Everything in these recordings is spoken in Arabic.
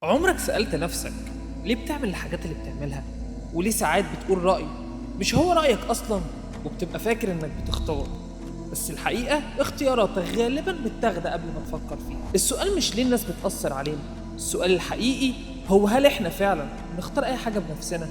عمرك سألت نفسك ليه بتعمل الحاجات اللي بتعملها؟ وليه ساعات بتقول رأي مش هو رأيك أصلا وبتبقى فاكر إنك بتختار، بس الحقيقة اختياراتك غالبا متاخدة قبل ما تفكر فيها. السؤال مش ليه الناس بتأثر علينا، السؤال الحقيقي هو هل إحنا فعلا نختار أي حاجة بنفسنا؟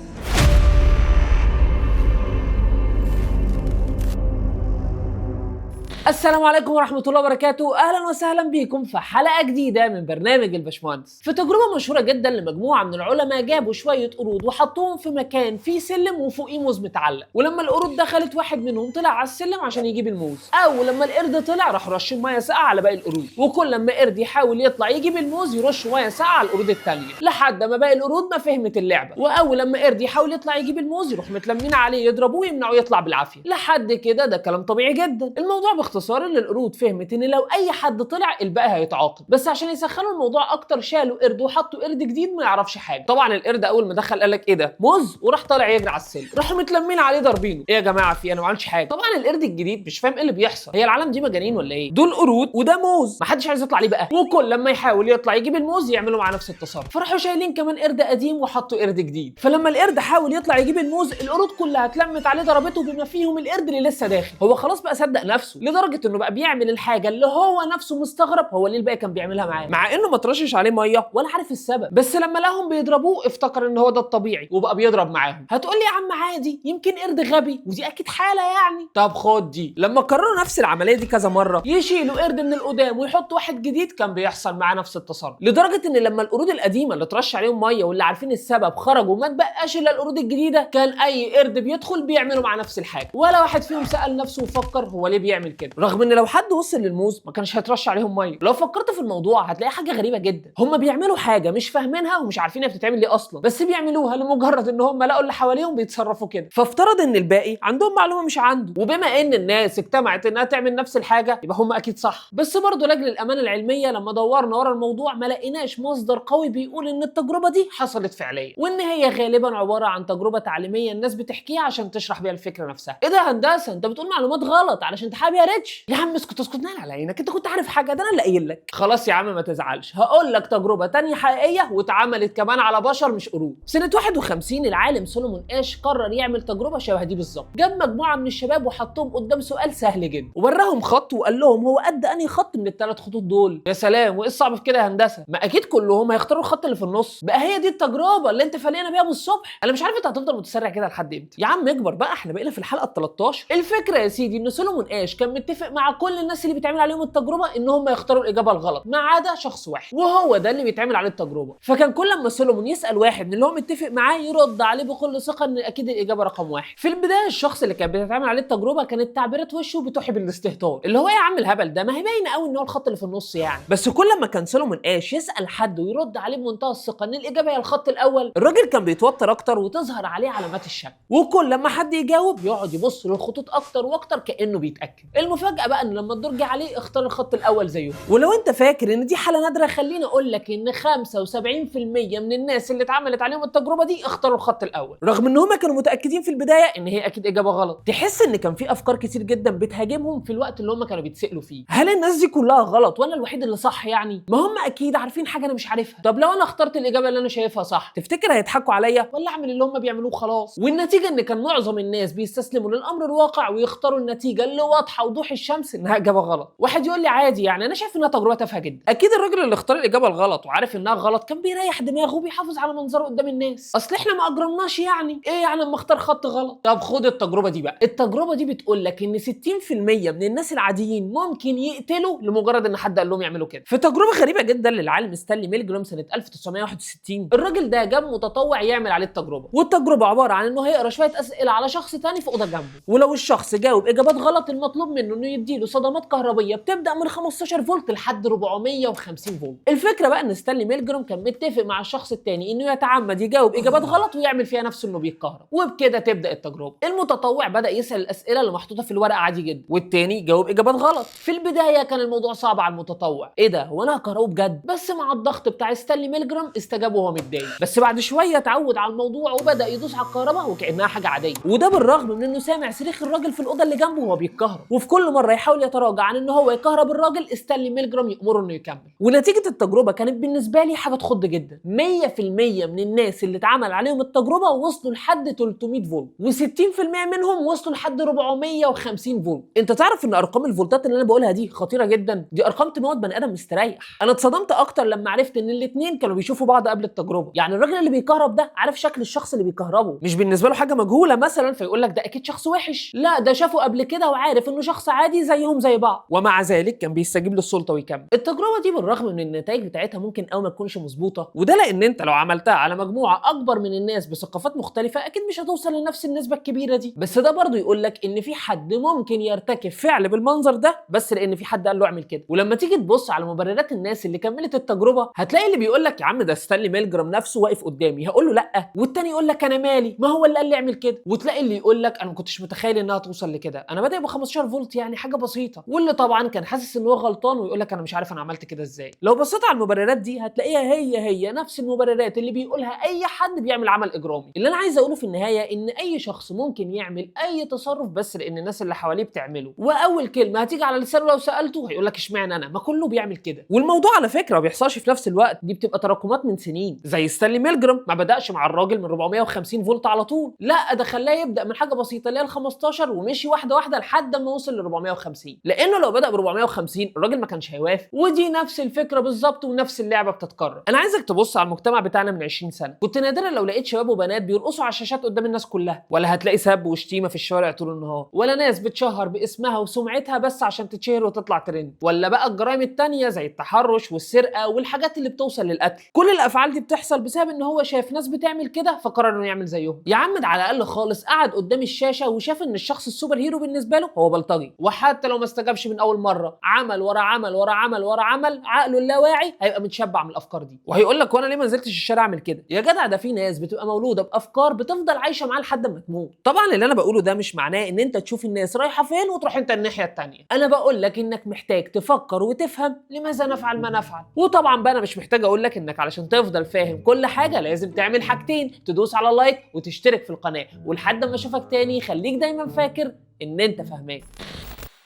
السلام عليكم ورحمة الله وبركاته، أهلا وسهلا بكم في حلقة جديدة من برنامج الباشمهندس. في تجربة مشهورة جدا لمجموعة من العلماء جابوا شوية قرود وحطوهم في مكان فيه سلم وفوقيه موز متعلق، ولما القرود دخلت واحد منهم طلع على السلم عشان يجيب الموز، أو لما القرد طلع راح رشين مية ساقعة على باقي القرود، وكل لما قرد يحاول يطلع يجيب الموز يرش مية ساقعة على القرود التانية لحد ما باقي القرود ما فهمت اللعبة، وأول لما قرد يحاول يطلع يجيب الموز يروح متلمين عليه يضربوه ويمنعوه يطلع بالعافية. لحد كده ده كلام طبيعي جدا. الموضوع باختصار ان القرود فهمت ان لو اي حد طلع الباقي هيتعاقب، بس عشان يسخنوا الموضوع اكتر شالوا قرد وحطوا قرد جديد ما يعرفش حاجه. طبعا القرد اول ما دخل قال لك ايه ده موز، وراح طالع يجري على السلم، راحوا متلمين عليه ضاربينه. ايه يا جماعه في انا ما عملتش حاجه. طبعا القرد الجديد مش فاهم ايه اللي بيحصل، هي العالم دي مجانين ولا ايه؟ دول قرود وده موز، ما حدش عايز يطلع عليه بقى، وكل لما يحاول يطلع يجيب الموز يعملوا مع نفس التصرف. فراحوا شايلين كمان قرد قديم وحطوا قرد جديد، فلما القرد حاول يطلع يجيب الموز القرود كلها اتلمت عليه ضربته بما فيهم القرد اللي لسه داخل. هو خلاص بقى صدق نفسه لدرجه انه بقى بيعمل الحاجه اللي هو نفسه مستغرب هو ليه الباقي كان بيعملها معاه، مع انه ما ترشش عليه ميه ولا عارف السبب، بس لما لقاهم بيضربوه افتكر ان هو ده الطبيعي وبقى بيضرب معاهم. هتقول لي يا عم عادي يمكن قرد غبي ودي اكيد حاله يعني. طب خد دي، لما كرروا نفس العمليه دي كذا مره يشيلوا قرد من القدام ويحطوا واحد جديد كان بيحصل معاه نفس التصرف، لدرجه ان لما القرود القديمه اللي ترش عليهم ميه واللي عارفين السبب خرجوا وما تبقاش الا القرود الجديده، كان اي قرد بيدخل بيعملوا مع نفس الحاجه، ولا واحد فيهم سال نفسه وفكر هو ليه بيعمل كده، رغم ان لو حد وصل للموز ما كانش هيترش عليهم ميه. لو فكرت في الموضوع هتلاقي حاجه غريبه جدا، هم بيعملوا حاجه مش فاهمينها ومش عارفين هي بتتعمل ليه اصلا، بس بيعملوها لمجرد ان هم لقوا اللي حواليهم بيتصرفوا كده، فافترض ان الباقي عندهم معلومه مش عنده، وبما ان الناس اجتمعت انها تعمل نفس الحاجه يبقى هم اكيد صح. بس برضه لاجل الامانه العلميه لما دورنا ورا الموضوع ما لقيناش مصدر قوي بيقول ان التجربه دي حصلت فعليا، وان هي غالبا عباره عن تجربه تعليميه الناس بتحكيها عشان تشرح بيها الفكره نفسها. ايه ده هندسه انت بتقول معلومات غلط علشان تحابب يا ريتش؟ يا عم اسكت نال على عينك، انت كنت عارف حاجه؟ ده انا اللي قايل لك. خلاص يا عم ما تزعلش، هقول لك تجربه تانية حقيقيه واتعملت كمان على بشر مش قرود. سنه 51 العالم سولومون اش قرر يعمل تجربه شبه دي بالظبط. جاب مجموعه من الشباب وحطهم قدام سؤال سهل جدا ووراهم خط وقال لهم هو قد انهي خط من الثلاث خطوط دول. يا سلام وايه الصعب في كده يا هندسه؟ ما اكيد كلهم هيختاروا الخط اللي في النص. بقى هي دي التجربه اللي انت فالينا بيها من الصبح؟ انا مش عارف انت هتفضل متسرع كده لحد امتى يا عم؟ اكبر بقى، احنا بقينا في الحلقه ال 13. الفكره يا سيدي ان سولومون اش كان متفق مع كل الناس اللي بيتعمل عليهم التجربه ان هم يختاروا الاجابه الغلط ما عدا شخص واحد، وهو ده اللي بيتعمل عليه التجربه. فكان كل ما سولومون يسال واحد من اللي هو متفق معاه يرد عليه بكل ثقه ان اكيد الاجابه رقم واحد. في البدايه الشخص اللي كان بيتعمل عليه التجربه كانت تعبيرات وشه بتوحي بالاستهتار، اللي هو يا عم الهبل ده، ما هي باينه قوي ان هو الخط اللي في النص يعني. بس كل ما كان سولومون اش يسال حد ويرد عليه بمنتهى الثقه ان الاجابه هي الخط الاول، الراجل كان بيتوتر اكتر وتظهر عليه علامات الشك، وكل لما حد يجاوب يقعد يبص للخطوط اكتر واكتر كانه بيتاكد. المفاجاه بقى ان لما الدور جه عليه اختار الخط الاول زيه. ولو انت فاكر ان دي حاله نادره خليني اقول لك ان 75% من الناس اللي اتعملت عليهم التجربه دي اختاروا الخط الاول، رغم ان هم كانوا متاكدين في البدايه ان هي اكيد اجابه غلط. تحس ان كان في افكار كتير جدا بتهاجمهم في الوقت اللي هم كانوا بيتسالوا فيه، هل الناس دي كلها غلط وانا الوحيد اللي صح يعني؟ ما هم اكيد عارفين حاجه انا مش عارفها. طب لو انا اخترت الاجابه اللي انا شايفها صح تفتكر هيضحكوا عليا ولا اعمل اللي هم بيعملوه خلاص؟ والنتيجه ان كان معظم الناس بيستسلموا للامر الواقع ويختاروا النتيجه اللي واضحه وضوح الشمس انها اجابه غلط. واحد يقول لي عادي يعني انا شايف انها تجربه تافهه جدا. اكيد الراجل اللي اختار الاجابه الغلط وعارف انها غلط كان بيريح دماغه وبيحافظ على منظره قدام الناس، اصل احنا ما اجرمناش يعني، ايه يعني اما اختار خط غلط؟ طب خد التجربه دي بقى. التجربه دي بتقول لك ان 60% من الناس العاديين ممكن يقتلوا لمجرد ان حد قال لهم يعملوا كده. في تجربه غريبه جدا للعالم ستانلي ميلجرام سنه 1961 الراجل ده جاب متطوع يعمل عليه التجربه، والتجربه عباره عن انه هيقرا شويه اسئله على شخص تاني في اوضه جنبه، ولو الشخص جاوب اجابات غلط المطلوب منه انه يديله صدمات كهربيه بتبدا من 15 فولت لحد 450 فولت. الفكره بقى ان ستانلي ميلجرام كان متفق مع الشخص التاني انه يتعمد يجاوب اجابات غلط ويعمل فيها نفسه انه بيتكهرب، وبكده تبدا التجربه. المتطوع بدا يسال الاسئله اللي محطوطه في الورقه عادي جدا، والتاني جاوب اجابات غلط. في البدايه كان الموضوع صعب على المتطوع، ايه ده هو انا هكهربه بجد؟ بس مع الضغط بتاع ستانلي ميلجرام استجاب وهو متضايق، بس بعد شويه اتعود على الموضوع وبدا يدوس على الكهرباء وكانها حاجه عاديه، وده بالرغم من انه سامع صريخ الراجل في الاوضه اللي جنبه وهو بيتكهرب. وفي كل وكل مره يحاول يتراجع عن ان هو يكهرب الراجل ستانلي ميلجرام يأمره انه يكمل. ونتيجه التجربه كانت بالنسبه لي حاجه تخض جدا. 100% من الناس اللي اتعمل عليهم التجربه وصلوا لحد 300 فولت، و60% منهم وصلوا لحد 450 فولت. انت تعرف ان ارقام الفولتات اللي انا بقولها دي خطيره جدا، دي ارقام تموت بني ادم مستريح. انا اتصدمت اكتر لما عرفت ان الاثنين كانوا بيشوفوا بعض قبل التجربه. يعني الراجل اللي بيكهرب ده عارف شكل الشخص اللي بيكهربه، مش بالنسبه له حاجه مجهوله مثلا فيقول لك ده اكيد شخص وحش، لا ده شافه قبل كده وعارف انه شخص عادي زيهم زي بعض، ومع ذلك كان بيستجيب للسلطه ويكمل. التجربه دي بالرغم من النتائج بتاعتها ممكن قوي ما تكونش مظبوطه، وده لان انت لو عملتها على مجموعه اكبر من الناس بثقافات مختلفه اكيد مش هتوصل لنفس النسبه الكبيره دي. بس ده برضه يقول لك ان في حد ممكن يرتكب فعل بالمنظر ده بس لان في حد قال له اعمل كده. ولما تيجي تبص على مبررات الناس اللي كملت التجربه هتلاقي اللي بيقول لك يا عم ده ستانلي ميلجرام نفسه واقف قدامي هقول له لا، والتاني يقول لك انا مالي ما هو اللي قال لي اعمل كده، وتلاقي اللي يقول لك انا ما كنتش متخيل انها توصل لكده، انا بادئ ب 15 فولت يعني حاجه بسيطه، واللي طبعا كان حاسس ان هو غلطان ويقول لك انا مش عارف انا عملت كده ازاي. لو بصيت على المبررات دي هتلاقيها هي نفس المبررات اللي بيقولها اي حد بيعمل عمل اجرامي. اللي انا عايز اقوله في النهايه ان اي شخص ممكن يعمل اي تصرف بس لان الناس اللي حواليه بتعمله، واول كلمه هتيجي على لسانه لو سالته هيقول لك اشمعنى انا، ما كله بيعمل كده. والموضوع على فكره ما بيحصلش في نفس الوقت، دي بتبقى تراكمات من سنين. زي ستانلي ميلجرام ما بداش مع الراجل من 450 فولت على طول، لا ده خلاه يبدا من حاجه بسيطه اللي هي ال 15 ومشي واحده واحده لحد ما وصل ل 450، لانه لو بدا ب 450 الراجل ما كانش هيوافق. ودي نفس الفكره بالظبط ونفس اللعبه بتتكرر. انا عايزك تبص على المجتمع بتاعنا من 20 سنه، كنت نادرا لو لقيت شباب وبنات بيرقصوا على الشاشات قدام الناس كلها، ولا هتلاقي سب وشتيمه في الشوارع طول النهار، ولا ناس بتشهر باسمها وسمعتها بس عشان تتشهر وتطلع ترند، ولا بقى الجرائم التانية زي التحرش والسرقه والحاجات اللي بتوصل للقتل. كل الافعال دي بتحصل بسبب ان هو شاف ناس بتعمل كده فقرر انه يعمل زيهم. يا عم ده على الاقل خالص قعد قدام الشاشه وشاف ان الشخص السوبر هيرو بالنسبه له هو بلطجي، وحتى لو ما استجابش من اول مره عمل ورا عمل ورا عمل ورا عمل، عقله اللاواعي هيبقى متشبع من الافكار دي وهيقول لك وانا ليه ما نزلتش الشارع اعمل كده. يا جدع ده في ناس بتبقى مولوده بافكار بتفضل عايشه معاه لحد ما تموت. طبعا اللي انا بقوله ده مش معناه ان انت تشوف الناس رايحه فين وتروح انت الناحيه الثانيه، انا بقول لك انك محتاج تفكر وتفهم لماذا نفعل ما نفعل. وطبعا بقى انا مش محتاج اقول لك انك علشان تفضل فاهم كل حاجه لازم تعمل حاجتين، تدوس على لايك وتشترك في القناه، ولحد ما اشوفك تاني خليك دايما فاكر ان انت فاهمان.